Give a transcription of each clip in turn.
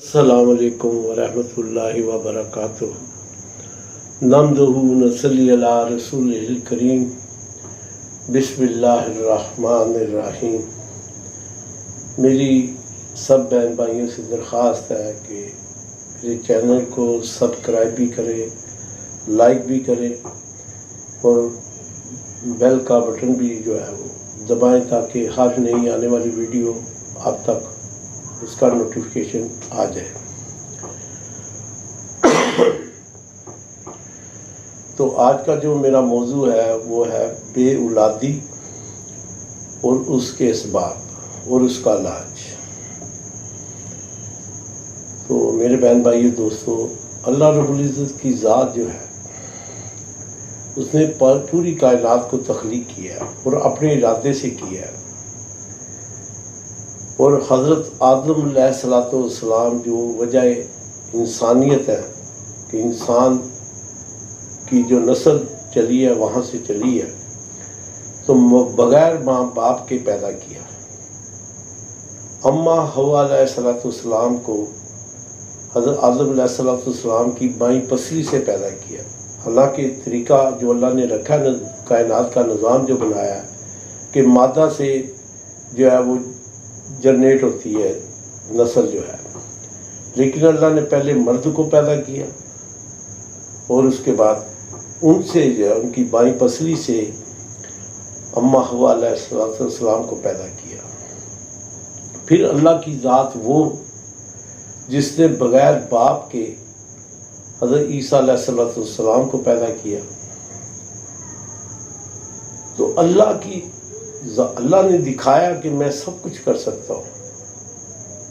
السلام علیکم ورحمۃ اللہ وبرکاتہ۔ نحمدہ ونصلی علی رسولہ الکریم۔ بسم اللہ الرحمن الرحیم۔ میری سب بہن بھائیوں سے درخواست ہے کہ میرے چینل کو سبسکرائب بھی کریں، لائک بھی کریں اور بیل کا بٹن بھی جو ہے وہ دبائیں تاکہ ہر نئی آنے والی ویڈیو آپ تک اس کا نوٹیفیکیشن آ جائے۔ تو آج کا جو میرا موضوع ہے وہ ہے بے اولادی اور اس کے اسباب اور اس کا علاج۔ تو میرے بہن بھائی دوستو، اللہ رب العزت کی ذات جو ہے اس نے پوری کائنات کو تخلیق کیا اور اپنے ارادے سے کیا ہے، اور حضرت آدم علیہ السلام جو وجہ انسانیت ہے کہ انسان کی جو نسل چلی ہے وہاں سے چلی ہے، تو بغیر ماں باپ کے پیدا کیا۔ اماں حوا علیہ السلام کو حضرت آدم علیہ السلام کی بائیں پسلی سے پیدا کیا۔ حالانکہ طریقہ جو اللہ نے رکھا ہے، کائنات کا نظام جو بنایا ہے کہ مادہ سے جو ہے وہ جنریٹ ہوتی ہے نسل جو ہے، لیکن اللہ نے پہلے مرد کو پیدا کیا اور اس کے بعد ان سے جو ہے ان کی بائیں پسلی سے اماں حوا علیہ السلام کو پیدا کیا۔ پھر اللہ کی ذات وہ جس نے بغیر باپ کے حضرت عیسیٰ علیہ السلام کو پیدا کیا۔ تو اللہ نے دکھایا کہ میں سب کچھ کر سکتا ہوں،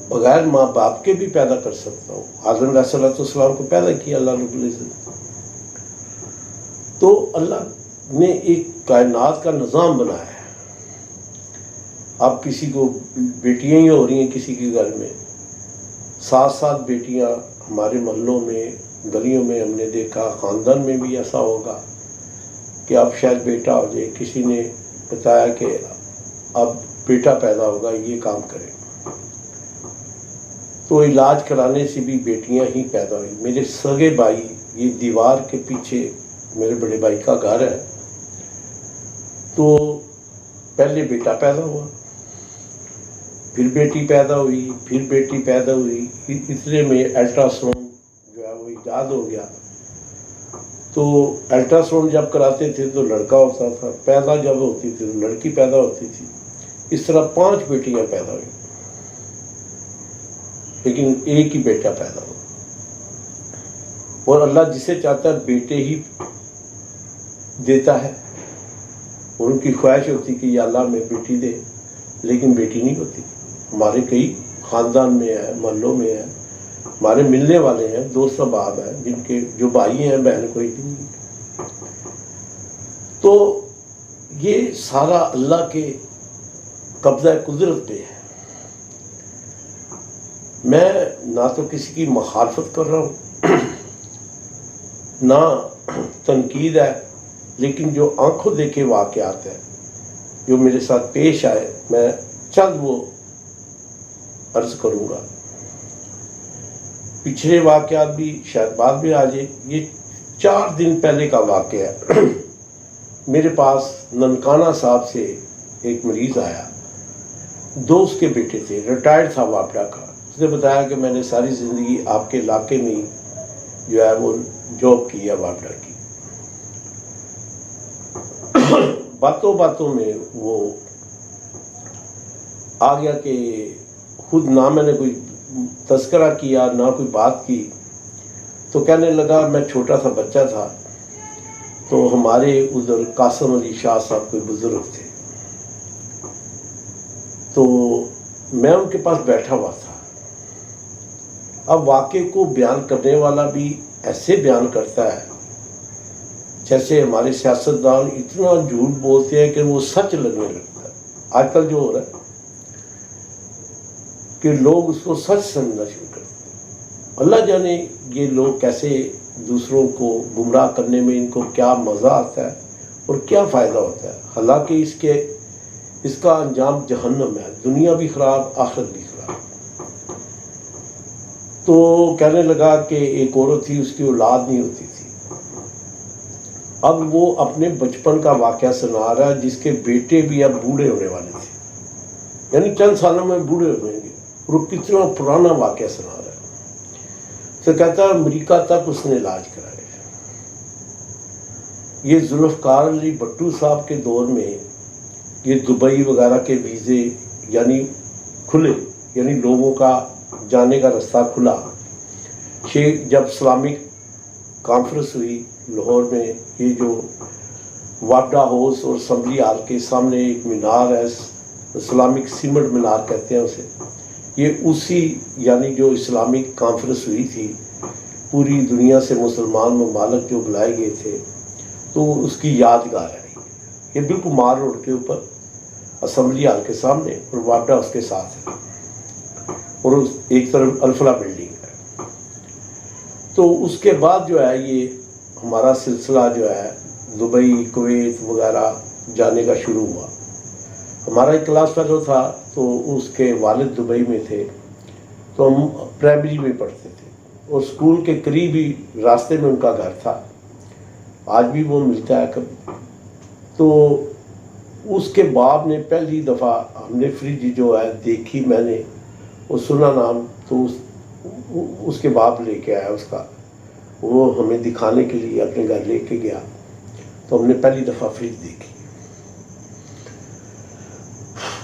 بغیر ماں باپ کے بھی پیدا کر سکتا ہوں۔ آدم علیہ السلام کو پیدا کیا اللہ رب العزت۔ تو اللہ نے ایک کائنات کا نظام بنایا ہے۔ اب کسی کو بیٹیاں ہی ہو رہی ہیں کسی کے گھر میں، 7 بیٹیاں ہمارے محلوں میں گلیوں میں ہم نے دیکھا، خاندان میں بھی ایسا ہوگا کہ اب شاید بیٹا ہو جائے، کسی نے بتایا کہ اب بیٹا پیدا ہوگا، یہ کام کرے، تو علاج کرانے سے بھی بیٹیاں ہی پیدا ہوئی۔ میرے سگے بھائی، یہ دیوار کے پیچھے میرے بڑے بھائی کا گھر ہے، تو پہلے بیٹا پیدا ہوا، پھر بیٹی پیدا ہوئی، پھر بیٹی پیدا ہوئی۔ اتنے میں الٹرا ساؤنڈ جو ہے وہ ایجاد ہو گیا۔ تو الٹرا ساؤنڈ جب کراتے تھے تو لڑکا ہوتا تھا، پیدا جب ہوتی تھی تو لڑکی پیدا ہوتی تھی۔ اس طرح 5 بیٹیاں پیدا ہوئی، لیکن ایک ہی بیٹا پیدا ہوا۔ اور اللہ جسے چاہتا ہے بیٹے ہی دیتا ہے، اور ان کی خواہش ہوتی کہ یا اللہ میں بیٹی دے، لیکن بیٹی نہیں ہوتی۔ ہمارے کئی خاندان میں ہے، محلوں میں ہے، ہمارے ملنے والے ہیں، دوست احباب ہیں جن کے جو بھائی ہیں، بہن کوئی نہیں۔ تو یہ سارا اللہ کے قبضہ قدرت پہ ہے۔ میں نہ تو کسی کی مخالفت کر رہا ہوں نہ تنقید ہے، لیکن جو آنکھوں دیکھے واقعات ہیں جو میرے ساتھ پیش آئے، میں چند وہ عرض کروں گا۔ پچھلے واقعات بھی شاید بعد میں آ جائے۔ یہ 4 دن پہلے کا واقعہ ہے۔ میرے پاس ننکانہ صاحب سے ایک مریض آیا، 2 اس کے بیٹے تھے، ریٹائرڈ تھا واپڈا کا۔ اس نے بتایا کہ میں نے ساری زندگی آپ کے علاقے میں جو ہے وہ جاب کی ہے واپڈا کی۔ باتوں باتوں میں وہ آ گیا کہ خود نہ میں نے کوئی تذکرہ کیا نہ کوئی بات کی، تو کہنے لگا میں چھوٹا سا بچہ تھا تو ہمارے ادھر قاسم علی شاہ صاحب کوئی بزرگ تھے، تو میں ان کے پاس بیٹھا ہوا تھا۔ اب واقعے کو بیان کرنے والا بھی ایسے بیان کرتا ہے جیسے ہمارے سیاستدان اتنا جھوٹ بولتے ہیں کہ وہ سچ لگنے لگتا ہے۔ آج کل جو ہو رہا ہے کہ لوگ اس کو سچ سمجھنا شروع کرتے ہیں۔ اللہ جانے یہ لوگ کیسے دوسروں کو گمراہ کرنے میں ان کو کیا مزہ آتا ہے اور کیا فائدہ ہوتا ہے۔ حالانکہ اس کا انجام جہنم ہے، دنیا بھی خراب، آخرت بھی خراب۔ تو کہنے لگا کہ ایک عورت تھی، اس کی اولاد نہیں ہوتی تھی. اب وہ اپنے بچپن کا واقعہ سنا رہا ہے جس کے بیٹے بھی اب بوڑھے ہونے والے تھے، یعنی چند سالوں میں بوڑھے ہوئیں گے، اور وہ کتنا پرانا واقعہ سنا رہا ہے. تو کہتا ہے امریکہ تک اس نے علاج کرایا. یہ ذوالفقار علی بھٹو صاحب کے دور میں یہ دبئی وغیرہ کے ویزے یعنی کھلے، یعنی لوگوں کا جانے کا رستہ کھلا. جب اسلامک کانفرنس ہوئی لاہور میں، یہ جو واڈا ہاؤس اور اسمبلی ہال کے سامنے ایک مینار ہے، اسلامک سیمنٹ مینار کہتے ہیں اسے، یہ اسی یعنی جو اسلامک کانفرنس ہوئی تھی، پوری دنیا سے مسلمان ممالک جو بلائے گئے تھے، تو اس کی یادگار ہے. یہ بالکل مار روڈ کے اوپر اسمبلی ہال کے سامنے، اور واڈا اس کے ساتھ ہے، اور ایک طرف الفلا بلڈنگ ہے. تو اس کے بعد جو ہے یہ ہمارا سلسلہ جو ہے دبئی، کویت وغیرہ جانے کا شروع ہوا. ہمارا ایک کلاس فیلو تھا، تو اس کے والد دبئی میں تھے، تو ہم پرائمری میں پڑھتے تھے، اور اسکول کے قریب ہی راستے میں ان کا گھر تھا. آج بھی وہ ملتا ہے کبھی. تو اس کے باپ نے پہلی دفعہ ہم نے فریج جو ہے دیکھی، میں نے وہ سنا نام، تو اس کے باپ لے کے آیا اس کا، وہ ہمیں دکھانے کے لیے اپنے گھر لے کے گیا. تو ہم نے پہلی دفعہ فریج دیکھی.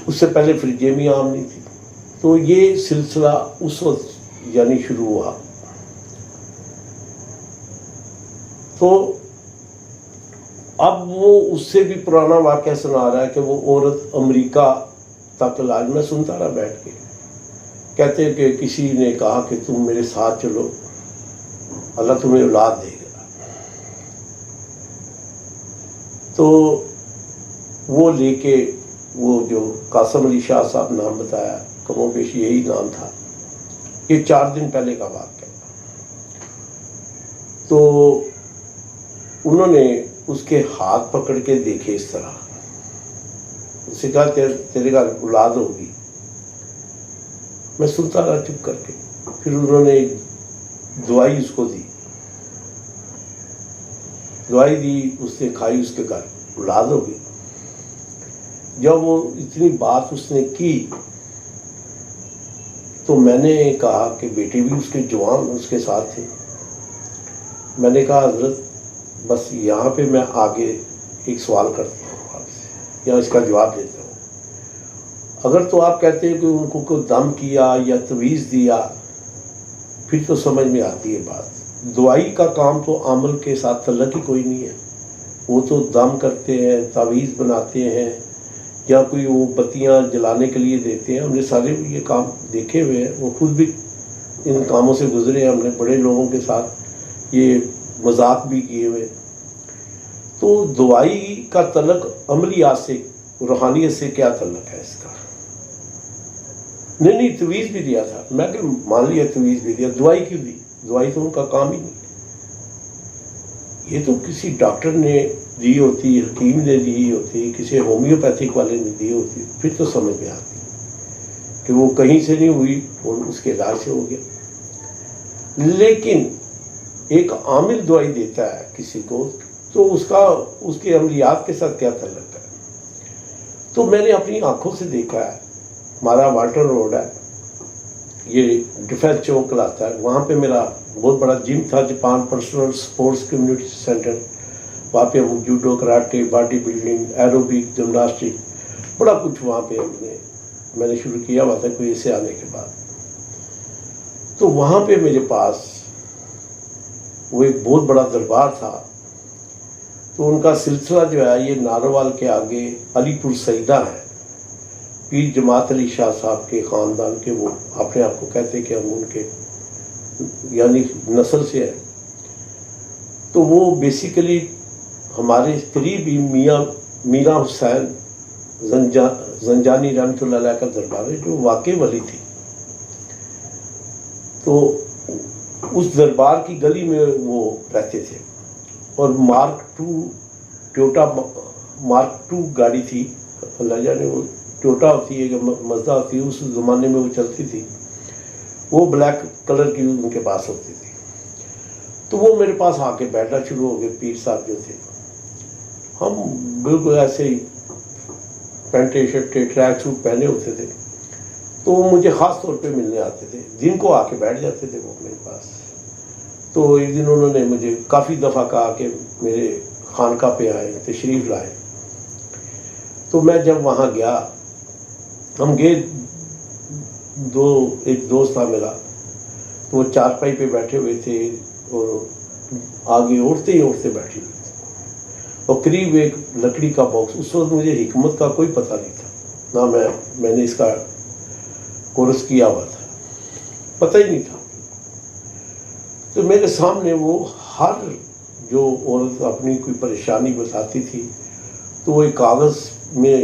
اس سے پہلے فریجیں بھی عام نہیں تھی. تو یہ سلسلہ اس وقت یعنی شروع ہوا. تو اب وہ اس سے بھی پرانا واقعہ سنا رہا ہے کہ وہ عورت امریکہ تک علاج میں سنتا رہا بیٹھ کے. کہتے ہیں کہ کسی نے کہا کہ تم میرے ساتھ چلو، اللہ تمہیں اولاد دے گا. تو وہ لے کے، وہ جو قاسم علی شاہ صاحب نام بتایا، کم و بیش یہی نام تھا. یہ 4 دن پہلے کا واقعہ. تو انہوں نے اس کے ہاتھ پکڑ کے دیکھے اس طرح، اس سے کہا تیرے گھر اولاد ہوگی. میں سنتا رہا چپ کر کے. پھر انہوں نے دوائی اس کو دی، دوائی دی، اس نے کھائی، اس کے گھر اولاد ہو گئی. جب وہ اتنی بات اس نے کی تو میں نے کہا کہ بیٹے بھی اس کے جوان اس کے ساتھ تھے. میں نے کہا حضرت بس یہاں پہ میں آگے ایک سوال کرتا ہوں آپ سے، یا اس کا جواب دیتا ہوں. اگر تو آپ کہتے ہیں کہ ان کو کوئی دم کیا یا تویز دیا، پھر تو سمجھ میں آتی ہے بات. دوائی کا کام تو عمل کے ساتھ تعلق ہی کوئی نہیں ہے. وہ تو دم کرتے ہیں، تعویذ بناتے ہیں، یا کوئی وہ بتیاں جلانے کے لیے دیتے ہیں. ہم نے سارے یہ کام دیکھے ہوئے ہیں، وہ خود بھی ان کاموں سے گزرے ہیں. ہم نے بڑے لوگوں کے ساتھ یہ مذاق بھی کیے ہوئے. تو دوائی کا تعلق عملیات سے، روحانیت سے کیا تعلق ہے اس کا؟ نہیں تویز بھی دیا تھا. میں کہ مان لیا تویز بھی دیا، دوائی کیوں دی؟ دوائی تو ان کا کام ہی نہیں. یہ تو کسی ڈاکٹر نے دی ہوتی، حکیم نے دی ہوتی، کسی ہومیوپیتھک والے نے دی ہوتی، پھر تو سمجھ میں آتی کہ وہ کہیں سے نہیں ہوئی اور اس کے علاج سے ہو گیا. لیکن ایک عامل دوائی دیتا ہے کسی کو، تو اس کے عملیات کے ساتھ کیا تعلق ہے؟ تو میں نے اپنی آنکھوں سے دیکھا ہے. ہمارا والٹر روڈ ہے، یہ ڈیفینس چوک کہلاتا ہے، وہاں پہ میرا بہت بڑا جم تھا، Japan personal sports community centre. وہاں پہ ہم judo, karate, body building, aerobic, gymnastic, بڑا کچھ وہاں پہ میں نے شروع کیا ہوا تھا کوئی سے آنے کے بعد. تو وہاں پہ میرے پاس وہ ایک بہت بڑا دربار تھا. تو ان کا سلسلہ جو ہے یہ ناروال کے آگے علی پور سیدہ ہے، پیر جماعت علی شاہ صاحب کے خاندان کے. وہ اپنے آپ کو کہتے کہ ہم ان کے یعنی نسل سے ہیں. تو وہ بیسیکلی ہمارے قریب ہی میاں حسین زنجانی رحمۃ اللہ علیہ کا دربار ہے، جو واقعی ولی تھی. تو اس دربار کی گلی میں وہ رہتے تھے. اور ٹویوٹا مارک 2 گاڑی تھی، اللہ جانے وہ ٹویوٹا ہوتی ہے کہ مزدہ ہوتی ہے، اس زمانے میں وہ چلتی تھی. وہ بلیک کلر کی ان کے پاس ہوتی تھی. تو وہ میرے پاس آ کے بیٹھنا شروع ہو گئے. پیر صاحب جو تھے, ہم بالکل ایسے ہی پینٹے شرٹے ٹریک سوٹ پہنے ہوتے تھے, تو وہ مجھے خاص طور پہ ملنے آتے تھے. دن کو آ کے بیٹھ جاتے تھے وہ میرے پاس. تو ایک دن انہوں نے مجھے کافی دفعہ کہا کہ میرے خانقاہ پہ آئے, تشریف لائے. تو میں جب وہاں گیا, ہم گئے, ایک دوست تھا میرا, تو وہ چارپائی پہ بیٹھے ہوئے تھے اور آگے عورتیں ہی عورتیں بیٹھی ہوئی تھیں, اور قریب ایک لکڑی کا باکس. اس وقت مجھے حکمت کا کوئی پتہ نہیں تھا, نہ میں نے اس کا کورس کیا ہوا تھا, پتہ ہی نہیں تھا. تو میرے سامنے وہ ہر جو عورت اپنی کوئی پریشانی بتاتی تھی, تو وہ ایک کاغذ میں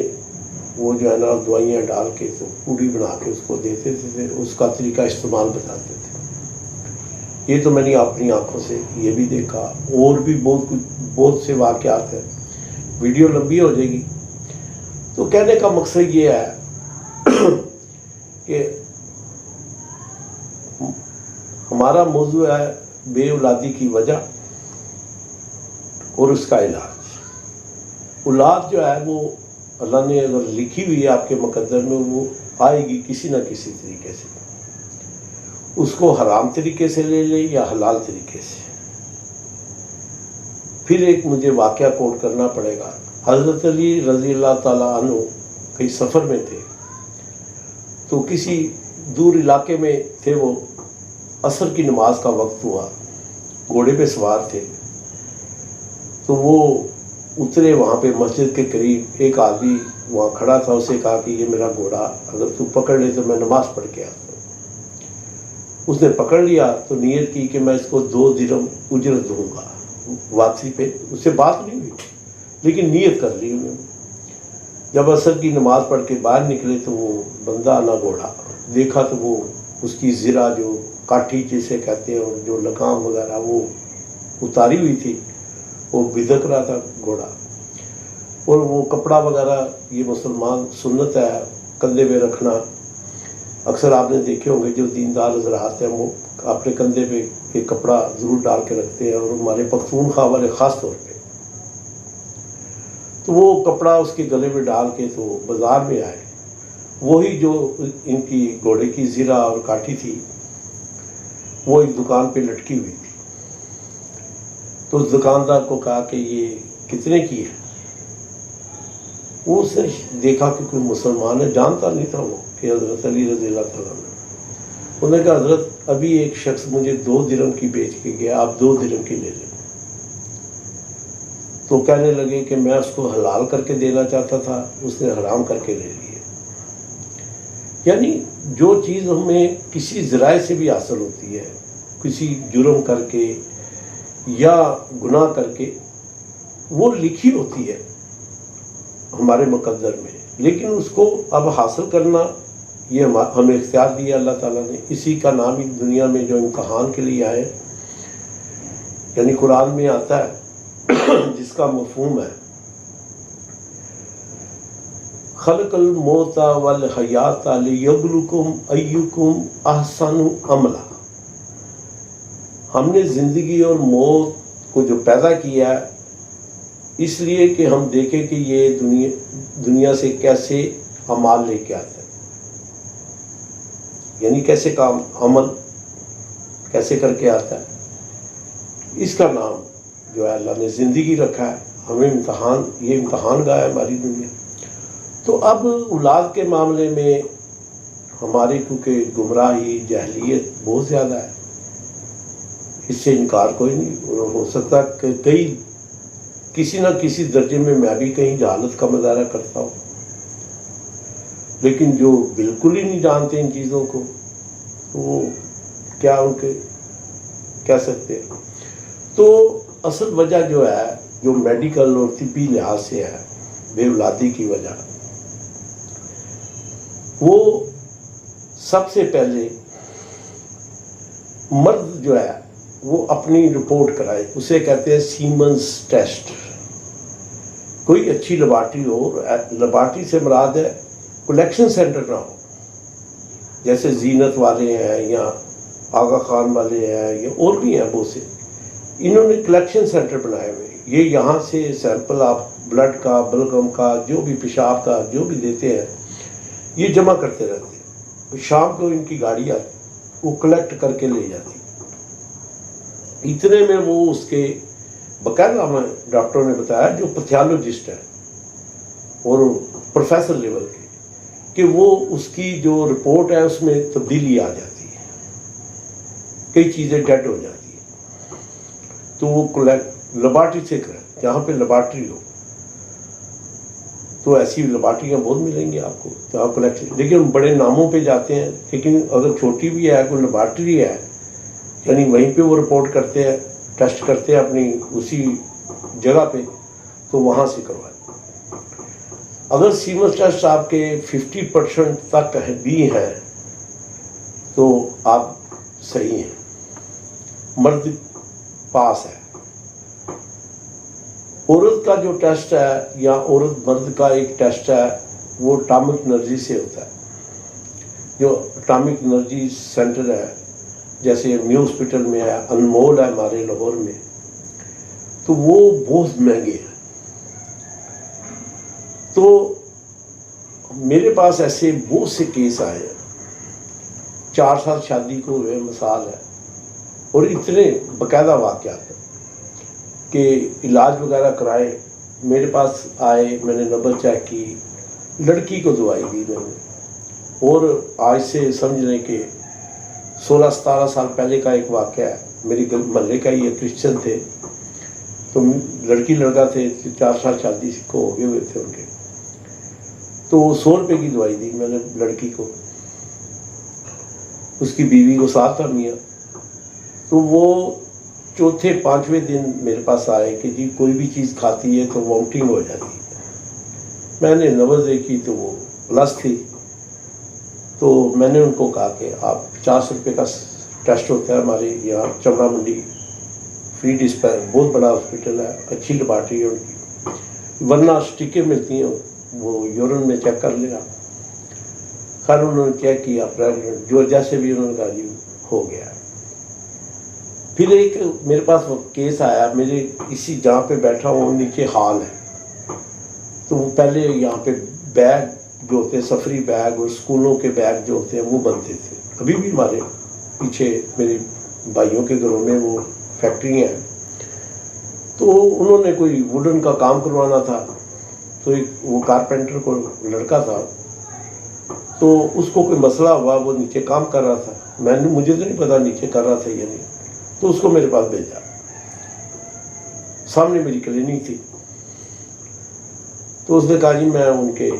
وہ جو ہے نا دوائیاں ڈال کے تو پوڑی بنا کے اس کو دیتے تھے, اس کا طریقہ استعمال بتاتے تھے. یہ تو میں نے اپنی آنکھوں سے یہ بھی دیکھا, اور بھی بہت سے واقعات ہیں. ویڈیو لمبی ہو جائے گی. تو کہنے کا مقصد یہ ہے کہ ہمارا موضوع ہے بے اولادی کی وجہ اور اس کا علاج. اولاد جو ہے وہ اللہ نے اگر لکھی ہوئی ہے آپ کے مقدر میں, وہ آئے گی کسی نہ کسی طریقے سے. اس کو حرام طریقے سے لے لے یا حلال طریقے سے. پھر ایک مجھے واقعہ کوٹ کرنا پڑے گا. حضرت علی رضی اللہ تعالیٰ عنہ کئی سفر میں تھے, تو کسی دور علاقے میں تھے. وہ عصر کی نماز کا وقت ہوا, گھوڑے پہ سوار تھے. تو وہ اترے وہاں پہ مسجد کے قریب. ایک آدمی وہاں کھڑا تھا, اسے کہا کہ یہ میرا گھوڑا اگر تو پکڑ لے تو میں نماز پڑھ کے آتا ہوں. اس نے پکڑ لیا تو نیت کی کہ میں اس کو 2 درہم اجرت دوں گا واپسی پہ. اس سے بات نہیں ہوئی لیکن نیت کر لی انہوں نے. جب عصر کی نماز پڑھ کے باہر نکلے تو وہ بندہ نہ گھوڑا دیکھا, تو وہ اس کی زرہ جو کاٹھی جسے کہتے ہیں اور جو لگام وغیرہ وہ اتاری ہوئی تھی, وہ بھدک رہا تھا گھوڑا. اور وہ کپڑا وغیرہ, یہ مسلمان سنت ہے کندھے پہ رکھنا. اکثر آپ نے دیکھے ہوں گے جو دیندار حضرات ہیں وہ اپنے کندھے پہ ایک کپڑا ضرور ڈال کے رکھتے ہیں, اور ہمارے پختونخوا والے خاص طور پہ. تو وہ کپڑا اس کے گلے میں ڈال کے تو بازار میں آئے. وہی جو ان کی گھوڑے کی زرہ اور کاٹھی تھی وہ ایک دکان پہ لٹکی ہوئی تھی. تو اس دکاندار کو کہا کہ یہ کتنے کی ہے. وہ اس نے دیکھا کہ کوئی مسلمان ہے, جانتا نہیں تھا وہ کہ حضرت علی رضی اللہ تعالیٰ عنہ. انہوں نے کہا حضرت ابھی ایک شخص مجھے 2 درہم کی بیچ کے گیا, آپ 2 درہم کی لے لیں. تو کہنے لگے کہ میں اس کو حلال کر کے دینا چاہتا تھا, اس نے حرام کر کے لے لیے. یعنی جو چیز ہمیں کسی ذرائع سے بھی حاصل ہوتی ہے, کسی جرم کر کے یا گناہ کر کے, وہ لکھی ہوتی ہے ہمارے مقدر میں, لیکن اس کو اب حاصل کرنا یہ ہمیں اختیار دیا اللہ تعالیٰ نے. اسی کا نام ہی دنیا میں جو امتحان کے لیے آئے, یعنی قرآن میں آتا ہے جس کا مفہوم ہے خلق الموت والحیات لیبلوکم ایکم احسن عملا. ہم نے زندگی اور موت کو جو پیدا کیا ہے اس لیے کہ ہم دیکھیں کہ یہ دنیا سے کیسے اعمال لے کے آتا ہے, یعنی کیسے کام عمل کیسے کر کے آتا ہے. اس کا نام جو ہے اللہ نے زندگی رکھا ہے. ہمیں امتحان, یہ امتحان گاہ ہے ہماری دنیا. تو اب اولاد کے معاملے میں ہماری کیونکہ گمراہی جہلیت بہت زیادہ ہے, اس سے انکار کوئی نہیں ہو سکتا. کہ کسی نہ کسی درجے میں بھی کہیں جہالت کا مظاہرہ کرتا ہوں, لیکن جو بالکل ہی نہیں جانتے ان چیزوں کو وہ کیا ان کے کہہ سکتے ہیں. تو اصل وجہ جو ہے جو میڈیکل اور طبی لحاظ سے ہے بے اولادی کی وجہ, وہ سب سے پہلے مرد جو ہے وہ اپنی رپورٹ کرائے. اسے کہتے ہیں سیمنز ٹیسٹ. کوئی اچھی لیبارٹری ہو, لیبارٹری سے مراد ہے کلیکشن سینٹر نہ ہو, جیسے زینت والے ہیں یا آغا خان والے ہیں یا اور بھی ہیں بہت سے، انہوں نے کلیکشن سینٹر بنائے ہوئے، یہ یہاں سے سیمپل آپ بلڈ کا، بلغم کا، جو بھی پیشاب کا جو بھی دیتے ہیں یہ جمع کرتے رہتے ہیں، شام کو ان کی گاڑی آتی وہ کلیکٹ کر کے لے جاتی، اتنے میں وہ اس کے باقاعدہ ہمیں ڈاکٹروں نے بتایا جو پیتھولوجسٹ ہے اور پروفیسر لیول کے، کہ وہ اس کی جو رپورٹ ہے اس میں تبدیلی آ جاتی ہے، کئی چیزیں ڈیڈ ہو جاتی ہیں، تو وہ لیبارٹری سے کریں، جہاں پہ لیبارٹری ہو، تو ایسی لیبارٹریاں بہت ملیں گی آپ کو جہاں کلیکشن، لیکن بڑے ناموں پہ جاتے ہیں، لیکن اگر چھوٹی بھی ہے کوئی لیبارٹری ہے یعنی وہیں پہ وہ رپورٹ کرتے ہیں، ٹیسٹ کرتے ہیں اپنی اسی جگہ پہ، تو وہاں سے کروائیں۔ اگر سیمنس ٹیسٹ آپ کے 50% تک بھی ہیں تو آپ صحیح ہیں، مرد پاس ہے۔ عورت کا جو ٹیسٹ ہے یا عورت مرد کا ایک ٹیسٹ ہے وہ اٹامک انرجی سے ہوتا ہے، جو اٹامک انرجی سینٹر ہے جیسے نیو ہاسپٹل میں ہے، انمول ہے ہمارے لاہور میں، تو وہ بہت مہنگے ہیں۔ تو میرے پاس ایسے بہت سے کیس آئے ہیں، 4 سال شادی کو ہوئے مثال ہے، اور اتنے باقاعدہ واقعات ہیں کہ علاج وغیرہ کرائے، میرے پاس آئے، میں نے نبض چیک کی، لڑکی کو دوائی دی میں نے، اور آج سے سمجھ لیں کہ 16-17 سال پہلے کا ایک واقعہ ہے، میری محلے کا ہی کرسچن تھے، تو لڑکی لڑکا تھے، 4 سال شادی کو ہو گئے ہوئے تھے ان کے، تو 100 روپے کی دوائی دی میں نے لڑکی کو، اس کی بیوی کو ساتھ تھا میاں، تو وہ 4-5ویں دن میرے پاس آئے کہ جی کوئی بھی چیز کھاتی ہے تو وامٹنگ ہو جاتی ہے۔ میں نے نبض دیکھی تو وہ پلس تھی، تو میں نے ان کو کہا کہ آپ 50 روپے کا ٹیسٹ ہوتا ہے ہمارے یہاں چمڑا منڈی فری ڈسپینس، بہت بڑا ہاسپٹل ہے، اچھی لیبارٹری ہے ان کی، ورنہ اسٹکیں ملتی ہیں وہ یورین میں چیک کر لینا۔ خیر انہوں نے چیک کیا، پریگننٹ جو جیسے بھی انہوں نے کہا جی ہو گیا۔ پھر ایک میرے پاس کیس آیا، میرے اسی جہاں پہ بیٹھا ہوں نیچے ہال ہے، تو وہ پہلے یہاں پہ بیگ جو ہوتے ہیں سفری بیگ اور اسکولوں کے بیگ جو ہوتے ہیں وہ بنتے تھے، ابھی بھی ہمارے پیچھے میرے بھائیوں کے گھروں میں وہ فیکٹری ہیں، تو انہوں نے کوئی ووڈن کا کام کروانا تھا، تو ایک وہ کارپینٹر کو لڑکا تھا، تو اس کو کوئی مسئلہ ہوا، وہ نیچے کام کر رہا تھا، مجھے تو نہیں پتا نیچے کر رہا تھا یا نہیں، تو اس کو میرے پاس بھیجا، سامنے میری کلینک تھی، تو اس نے کہا جی میں ان کے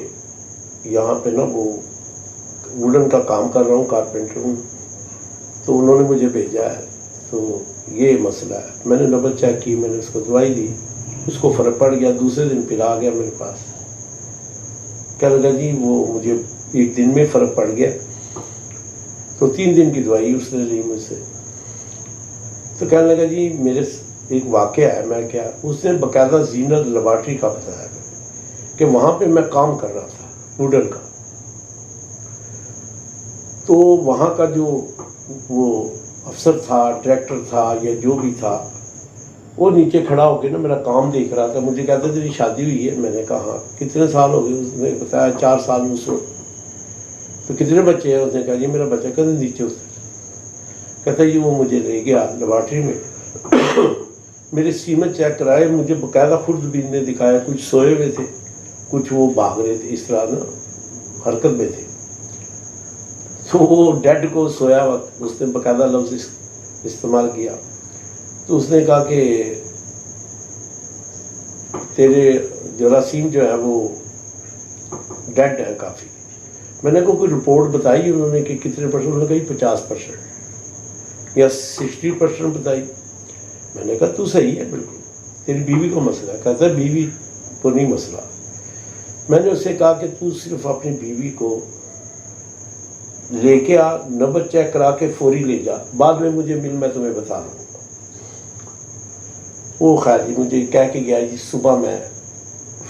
یہاں پہ نا وہ ووڈن کا کام کر رہا ہوں، کارپینٹر ہوں، تو انہوں نے مجھے بھیجا ہے، تو یہ مسئلہ ہے۔ میں نے نبض چیک کی، میں نے اس کو دوائی دی، اس کو فرق پڑ گیا، دوسرے دن پھر آ گیا میرے پاس، کہنے لگا جی وہ مجھے 1 دن میں فرق پڑ گیا، تو 3 دن کی دوائی اس نے لی مجھ سے، تو کہنے لگا جی میرے ایک واقعہ ہے، میں کیا، اس نے باقاعدہ زینت لیبارٹری کا بتایا کہ وہاں پہ میں کام کر رہا تھا ووڈن کا، تو وہاں کا جو وہ افسر تھا، ڈائریکٹر تھا یا جو بھی تھا، وہ نیچے کھڑا ہو کے نا میرا کام دیکھ رہا تھا، مجھے کہتا تیری شادی ہوئی ہے؟ میں نے کہا ہاں۔ کتنے سال ہو گئے؟ اس نے بتایا 4 سال اس وقت۔ تو کتنے بچے ہیں؟ اس نے کہا جی میرا بچہ کدھر نیچے اتر، کہتا جی وہ مجھے لے گیا لیبارٹری میں، میرے سیمن چیک کرائے، مجھے باقاعدہ خوردبین نے دکھایا، کچھ سوئے ہوئے تھے، کچھ وہ بھاگ رہے تھے، اس طرح نا حرکت میں تھے، تو وہ ڈیڈ کو سویا وقت اس نے باقاعدہ لفظ استعمال کیا، تو اس نے کہا کہ تیرے جراثیم جو ہے وہ ڈیڈ ہے کافی۔ میں نے کوئی رپورٹ بتائی انہوں نے کہ کتنے پرسنٹ، انہوں نے کہا 50% یا 60% بتائی۔ میں نے کہا تو صحیح ہے بالکل، تیری بیوی کو مسئلہ ہے؟ کہتا ہے بیوی کو نہیں مسئلہ۔ میں نے اس سے کہا کہ تو صرف اپنی بیوی کو لے کے آ، نبض چیک کرا کے فوری لے جا، بعد میں مجھے مل، میں تمہیں بتا دوں گا۔ وہ خیر جی مجھے کہہ کے گیا جی صبح میں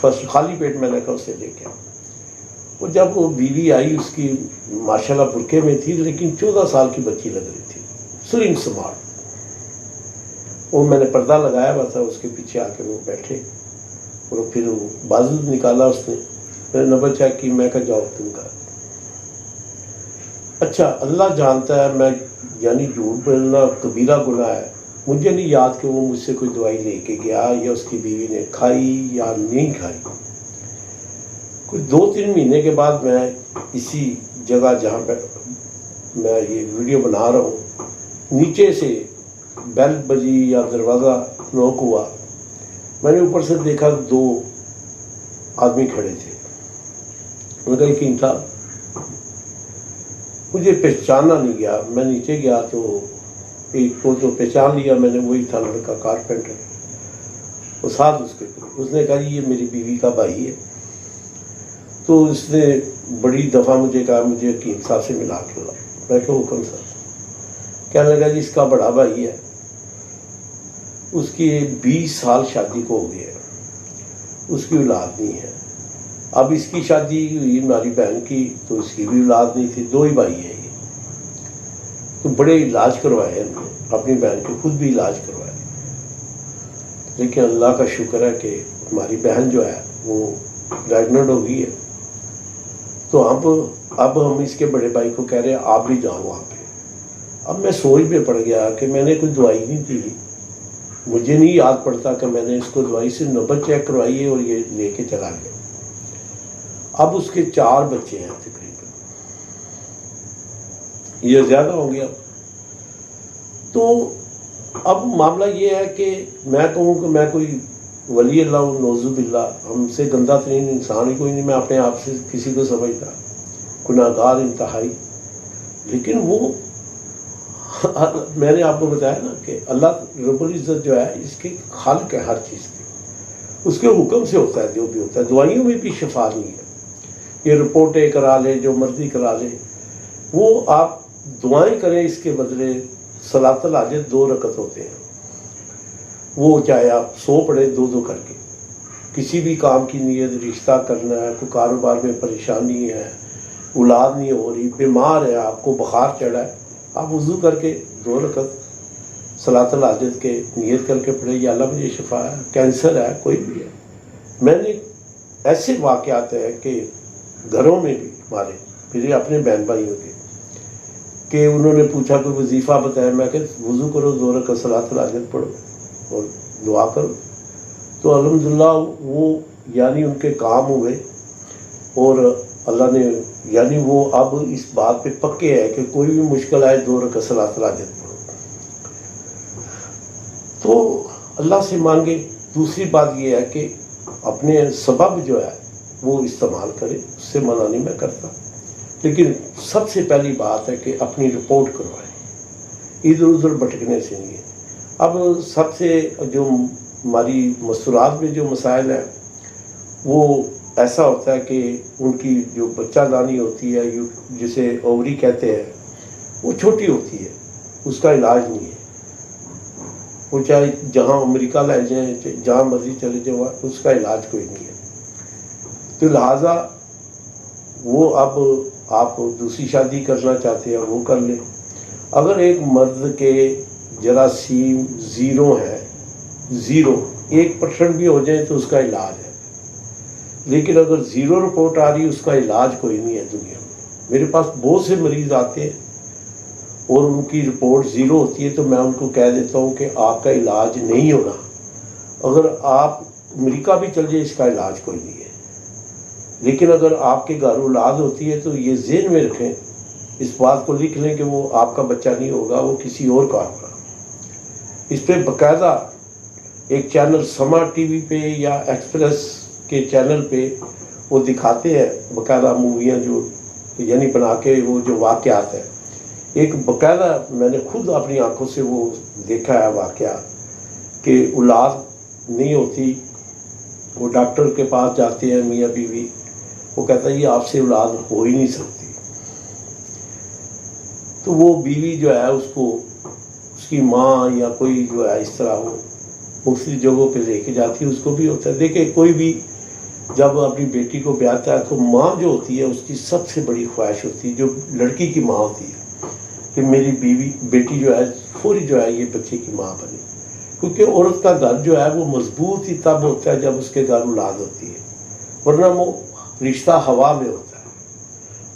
فرسٹ خالی پیٹ میں نے کہا اسے لے کے آ، وہ جب وہ بیوی آئی اس کی ماشاءاللہ برقعے میں تھی لیکن 14 سال کی بچی لگ رہی تھی، سلنگ سمارٹ. وہ میں نے پردہ لگایا ہوا تھا، اس کے پیچھے آ کے وہ بیٹھے اور پھر وہ بازو نکالا اس نے، میں نے نمبر چیک کی، میں کہا جاؤ تم کا. اچھا اللہ جانتا ہے میں یعنی جھوٹ بولنا کبیرہ گناہ ہے. مجھے نہیں یاد کہ وہ مجھ سے کوئی دوائی لے کے گیا یا اس کی بیوی نے کھائی یا نہیں کھائی. کوئی 2-3 مہینے کے بعد میں اسی جگہ جہاں پہ میں یہ ویڈیو بنا رہا ہوں، نیچے سے بیل بجی یا دروازہ نوک ہوا. میں نے اوپر سے دیکھا 2 آدمی کھڑے تھے. انہوں نے کہا کہ تھا، مجھے پہچانا نہیں گیا. میں نیچے گیا تو ایک کو تو پہچان لیا میں نے، وہی تھا لڑکا کارپینٹر. وہ ساتھ اس نے کہا یہ میری بیوی کا بھائی ہے. تو اس نے بڑی دفعہ مجھے کہا مجھے حکیم صاحب سے ملا کے لا. میں کہ حکم صاحب. کہنے لگا جی اس کا بڑا بھائی ہے، اس کی 20 سال شادی کو ہو گیا ہے، اس کی اولاد نہیں ہے. اب اس کی شادی ہوئی ہماری بہن کی تو اس کی بھی اولاد نہیں تھی، 2 ہی بھائی ہیں یہ. تو بڑے علاج کروائے ہم نے اپنی بہن کے، خود بھی علاج کروائے. لیکن اللہ کا شکر ہے کہ ہماری بہن جو ہے وہ پریگننٹ ہو گئی ہے. تو اب ہم اس کے بڑے بھائی کو کہہ رہے ہیں آپ بھی جاؤ وہاں پہ. اب میں سوچ میں پڑ گیا کہ میں نے کوئی دوائی نہیں دی، مجھے نہیں یاد پڑتا کہ میں نے اس کو دوائی سے نوبت چیک کروائی ہے اور یہ لے کے چلا گیا. اب اس کے 4 بچے ہیں تقریباً، یہ زیادہ ہوں گے اب. تو اب معاملہ یہ ہے کہ میں کہوں کہ میں کوئی ولی اللہ نعوذ باللہ، ہم سے گندہ ترین انسان ہی کوئی نہیں. میں اپنے آپ سے کسی کو سمجھتا گناہگار انتہائی. لیکن وہ میں نے آپ کو بتایا نا کہ اللہ رب العزت جو ہے اس کے خالق ہے ہر چیز کے، اس کے حکم سے ہوتا ہے جو بھی ہوتا ہے. دوائیوں میں بھی شفا نہیں ہے. یہ رپورٹیں کرا لے جو مرضی کرا لے، وہ آپ دعائیں کریں اس کے بدلے صلاۃ الحاجت 2 رکعت ہوتے ہیں، وہ چاہے آپ 100 پڑھیں 2 کر کے. کسی بھی کام کی نیت، رشتہ کرنا ہے، کوئی کاروبار میں پریشانی ہے، اولاد نہیں ہو رہی، بیمار ہے، آپ کو بخار چڑھا ہے، آپ وضو کر کے 2 رکعت صلاۃ الحاجت کے نیت کر کے پڑھیں یا اللہ مجھے شفا ہے، کینسر ہے، کوئی بھی ہے. میں نے ایسے واقعات ہیں کہ گھروں میں بھی ہمارے میرے اپنے بہن بھائیوں کے کہ انہوں نے پوچھا کوئی وظیفہ بتایا. میں کہ وضو کرو 2 رکعت صلاۃ الحاجت پڑھو اور دعا کرو. تو الحمدللہ وہ یعنی ان کے کام ہوئے اور اللہ نے یعنی وہ اب اس بات پہ پکے ہے کہ کوئی بھی مشکل آئے 2 رکعت صلاۃ الحاجت پڑھو. تو اللہ سے مانگے. دوسری بات یہ ہے کہ اپنے سبب جو ہے وہ استعمال کرے، اس سے منع نہیں میں کرتا. لیکن سب سے پہلی بات ہے کہ اپنی رپورٹ کروائیں، ادھر ادھر بھٹکنے سے نہیں ہے. اب سب سے جو ہماری مستورات میں جو مسائل ہیں وہ ایسا ہوتا ہے کہ ان کی جو بچہ دانی ہوتی ہے جسے اووری کہتے ہیں، وہ چھوٹی ہوتی ہے، اس کا علاج نہیں ہے. وہ چاہے جہاں امریکہ لے جائیں، جہاں مرضی چلے جائیں، اس کا علاج کوئی نہیں ہے. تو لہٰذا وہ اب آپ دوسری شادی کرنا چاہتے ہیں وہ کر لیں. اگر ایک مرد کے جراثیم 0 ہے، 1% بھی ہو جائے تو اس کا علاج ہے. لیکن اگر 0 رپورٹ آ رہی اس کا علاج کوئی نہیں ہے دنیا میں. میرے پاس بہت سے مریض آتے ہیں اور ان کی رپورٹ 0 ہوتی ہے تو میں ان کو کہہ دیتا ہوں کہ آپ کا علاج نہیں ہونا. اگر آپ امریکہ بھی چل جائے اس کا علاج کوئی نہیں ہے. لیکن اگر آپ کے گھر اولاد ہوتی ہے تو یہ ذہن میں رکھیں، اس بات کو لکھ لیں کہ وہ آپ کا بچہ نہیں ہوگا، وہ کسی اور کا ہوگا. اس پہ باقاعدہ ایک چینل سما ٹی وی پہ یا ایکسپریس کے چینل پہ وہ دکھاتے ہیں باقاعدہ موویاں جو یعنی بنا کے وہ جو واقعات ہیں. ایک باقاعدہ میں نے خود اپنی آنکھوں سے وہ دیکھا ہے واقعہ کہ اولاد نہیں ہوتی، وہ ڈاکٹر کے پاس جاتے ہیں میاں بیوی، وہ کہتا ہے یہ آپ سے اولاد ہو ہی نہیں سکتی. تو وہ بیوی جو ہے اس کو اس کی ماں یا کوئی جو ہے اس طرح وہ مختلف جگہوں پہ لے کے جاتی ہے، اس کو بھی ہوتا ہے. دیکھیں کوئی بھی جب اپنی بیٹی کو بیاتا ہے تو ماں جو ہوتی ہے اس کی سب سے بڑی خواہش ہوتی ہے، جو لڑکی کی ماں ہوتی ہے، کہ میری بیٹی جو ہے فوری جو ہے یہ بچے کی ماں بنے، کیونکہ عورت کا گھر جو ہے وہ مضبوط ہی تب ہوتا ہے جب اس کے گھر اولاد ہوتی ہے، ورنہ وہ رشتہ ہوا میں ہوتا ہے۔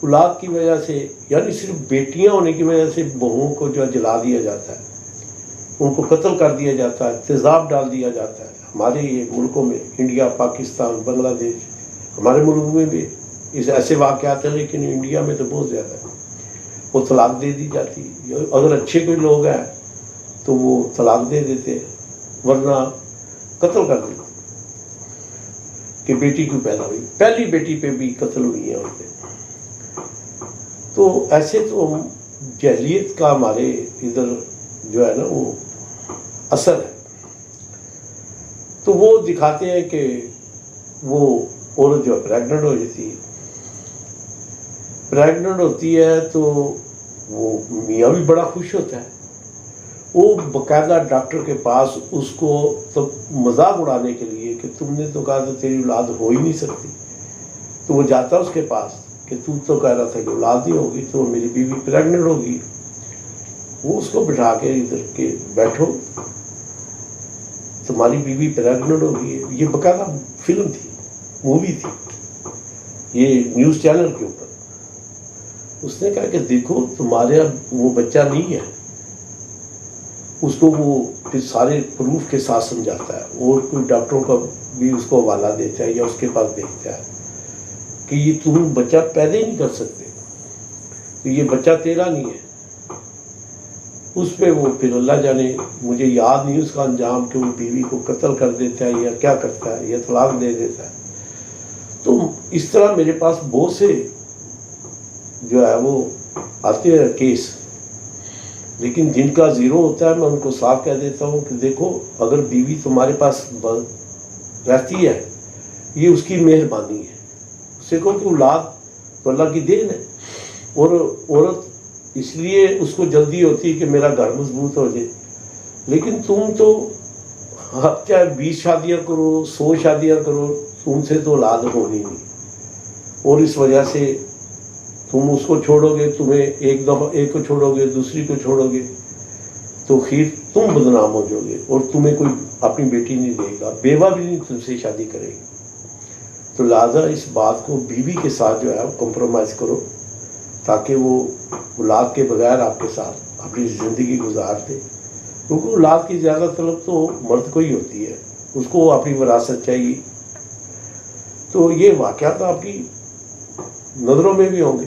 اولاد کی وجہ سے، یعنی صرف بیٹیاں ہونے کی وجہ سے بہوؤں کو جو ہے جلا دیا جاتا ہے، ان کو قتل کر دیا جاتا ہے، تیزاب ڈال دیا جاتا ہے۔ ہمارے یہ ملکوں میں، انڈیا، پاکستان، بنگلہ دیش، ہمارے ملک میں بھی اس ایسے واقعات ہیں، لیکن انڈیا میں تو بہت زیادہ ہے۔ وہ طلاق دے دی جاتی، اگر اچھے کوئی لوگ ہیں تو وہ طلاق دے دیتے، ورنہ قتل کر دیتے کہ بیٹی کیوں پیدا ہوئی، پہلی بیٹی پہ بھی قتل ہوئی ہیں عورتیں۔ تو ایسے تو جہلیت کا ہمارے ادھر جو ہے نا وہ اثر ہے۔ تو وہ دکھاتے ہیں کہ وہ عورت جو پریگننٹ ہو جاتی ہے، پریگننٹ ہوتی ہے تو وہ میاں بھی بڑا خوش ہوتا ہے، وہ باقاعدہ ڈاکٹر کے پاس اس کو تو مذاق اڑانے کے لیے کہ تم نے تو کہا تھا تیری اولاد ہو ہی نہیں سکتی، تو وہ جاتا ہے اس کے پاس کہ تو کہہ رہا تھا کہ اولاد نہیں ہوگی، تو میری بیوی پریگننٹ ہوگی۔ وہ اس کو بٹھا کے ادھر کے بیٹھو، تمہاری بیوی پریگننٹ ہوگی ہے، یہ باقاعدہ فلم تھی، مووی تھی، یہ نیوز چینل کے اوپر۔ اس نے کہا کہ دیکھو تمہارے اب وہ بچہ نہیں ہے، اس کو وہ پھر سارے پروف کے ساتھ سمجھاتا ہے، اور کوئی ڈاکٹروں کا بھی اس کو حوالہ دیتا ہے یا اس کے پاس بھیجتا ہے کہ یہ تم بچہ پیدا ہی نہیں کر سکتے، تو یہ بچہ تیرا نہیں ہے۔ اس پہ وہ پھر اللہ جانے، مجھے یاد نہیں اس کا انجام، کہ وہ بیوی کو قتل کر دیتا ہے یا کیا کرتا ہے یا طلاق دے دیتا ہے۔ تو اس طرح میرے پاس بہت سے جو ہے وہ آتے ہیں کیس، لیکن جن کا زیرو ہوتا ہے میں ان کو صاف کہہ دیتا ہوں کہ دیکھو اگر بیوی تمہارے پاس رہتی ہے یہ اس کی مہربانی ہے، اسے کہو کہ اولاد تو اللہ کی دین ہے، اور عورت اس لیے اس کو جلدی ہوتی ہے کہ میرا گھر مضبوط ہو جائے، لیکن تم تو چاہے 20 شادیاں کرو، 100 شادیاں کرو، تم سے تو اولاد ہونی نہیں، اور اس وجہ سے تم اس کو چھوڑو گے، تمہیں ایک دفعہ ایک کو چھوڑو گے، دوسری کو چھوڑو گے، تو پھر تم بدنام ہو جاؤ گے، اور تمہیں کوئی اپنی بیٹی نہیں دے گا، بیوہ بھی نہیں تم سے شادی کرے گی۔ تو لہٰذا اس بات کو بیوی کے ساتھ جو ہے کمپرومائز کرو، تاکہ وہ اولاد کے بغیر آپ کے ساتھ اپنی زندگی گزار دے، کیونکہ اولاد کی زیادہ طلب تو مرد کو ہی ہوتی ہے، اس کو اپنی وراثت چاہیے۔ تو یہ واقعات آپ کی نظروں میں بھی ہوں گے،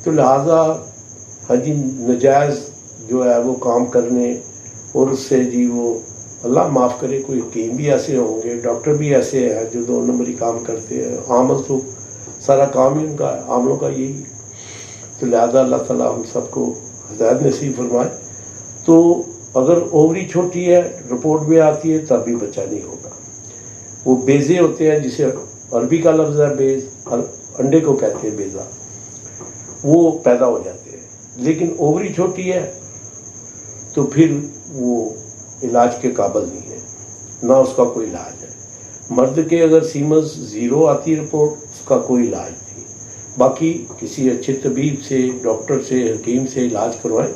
تو لہٰذا جی نجائز جو ہے وہ کام کرنے، اور اس سے جی وہ اللہ معاف کرے کوئی حکیم بھی ایسے ہوں گے، ڈاکٹر بھی ایسے ہیں جو 2 نمبری کام کرتے ہیں، عمل تو سارا کام ہی ان کا عاملوں کا یہی ہے۔ تو لہٰذا اللہ تعالیٰ ہم سب کو ہدایت نصیب فرمائے۔ تو اگر اووری چھوٹی ہے، رپورٹ میں آتی ہے، تب بھی بچہ نہیں ہوگا۔ وہ بیزے ہوتے ہیں، جسے عربی کا لفظ ہے بیز، انڈے کو کہتے ہیں بیزا، وہ پیدا ہو جاتے ہیں، لیکن اووری چھوٹی ہے تو پھر وہ علاج کے قابل نہیں ہے، نہ اس کا کوئی علاج ہے۔ مرد کے اگر سیمنز 0 آتی رپورٹ، اس کا کوئی علاج نہیں۔ باقی کسی اچھے طبیب سے، ڈاکٹر سے، حکیم سے علاج کروائیں۔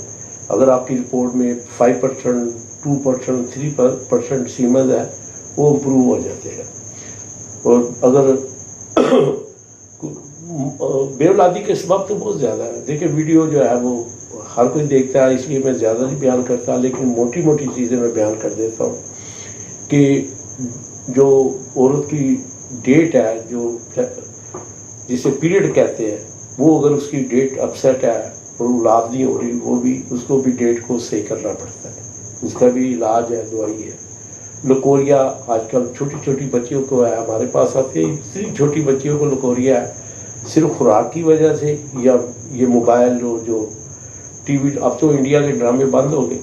اگر آپ کی رپورٹ میں 5%، 2%، 3% سیمنز ہے، وہ امپروو ہو جاتے ہیں۔ اور اگر بے اولادی کے اسباب تو بہت زیادہ ہے، دیکھیں ویڈیو جو ہے وہ ہر کوئی دیکھتا ہے، اس لیے میں زیادہ نہیں بیان کرتا، لیکن موٹی موٹی چیزیں میں بیان کر دیتا ہوں کہ جو عورت کی ڈیٹ ہے، جو جسے پیریڈ کہتے ہیں، وہ اگر اس کی ڈیٹ اپسیٹ ہے اور اولاد نہیں ہو رہی، وہ بھی اس کو بھی ڈیٹ کو صحیح کرنا پڑتا ہے، اس کا بھی علاج ہے، دوائی ہے۔ لکوریا آج کل چھوٹی چھوٹی بچیوں کو ہے، ہمارے پاس آتے ہیں اتنی چھوٹی بچیوں کو لکوریا ہے، صرف خوراک کی وجہ سے، یا یہ موبائل جو ٹی وی، اب تو انڈیا کے ڈرامے بند ہو گئے،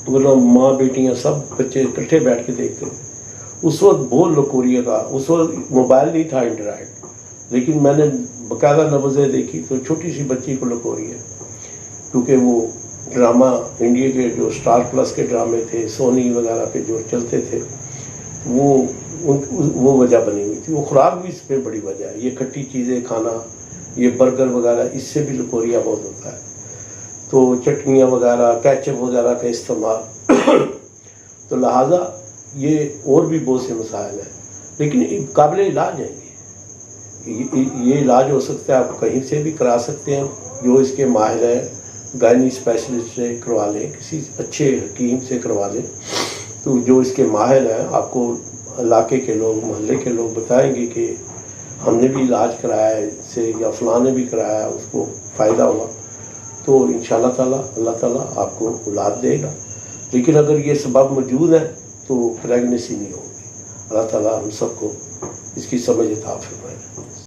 ورنہ ماں بیٹیاں سب بچے اکٹھے بیٹھ کے دیکھتے تھے۔ اس وقت بہت لکوریا کا، اس وقت موبائل نہیں تھا اینڈرائڈ، لیکن میں نے باقاعدہ نبضیں دیکھی تو چھوٹی سی بچی کو لکوریا، کیونکہ وہ ڈرامہ انڈیا کے جو اسٹار پلس کے ڈرامے تھے، سونی وغیرہ کے جو چلتے تھے، وہ وہ وجہ بنی ہوئی تھی. وہ خوراک بھی اس پہ بڑی وجہ ہے. یہ کھٹی چیزیں کھانا، یہ برگر وغیرہ، اس سے بھی لکوریا بہت ہوتا ہے. تو چٹنیاں وغیرہ، کیچپ وغیرہ کا استعمال تو لہٰذا یہ اور بھی بہت سے مسائل ہیں، لیکن قابل علاج ہیں. یہ علاج ہو سکتا ہے، آپ کہیں سے بھی کرا سکتے ہیں. جو اس کے ماہر ہیں، گائنی اسپیشلسٹ سے کروا لیں، کسی اچھے حکیم سے کروا لیں. تو جو اس کے ماہر ہیں، آپ کو علاقے کے لوگ، محلے کے لوگ بتائیں گے کہ ہم نے بھی علاج کرایا ہے اس سے، یا فلاں نے بھی کرایا، اس کو فائدہ ہوا. تو انشاءاللہ تعالیٰ اللہ تعالیٰ آپ کو اولاد دے گا. لیکن اگر یہ سبب موجود ہے تو پریگنیسی نہیں ہوگی. اللہ تعالیٰ ہم سب کو اس کی سمجھ عطا فرمائے.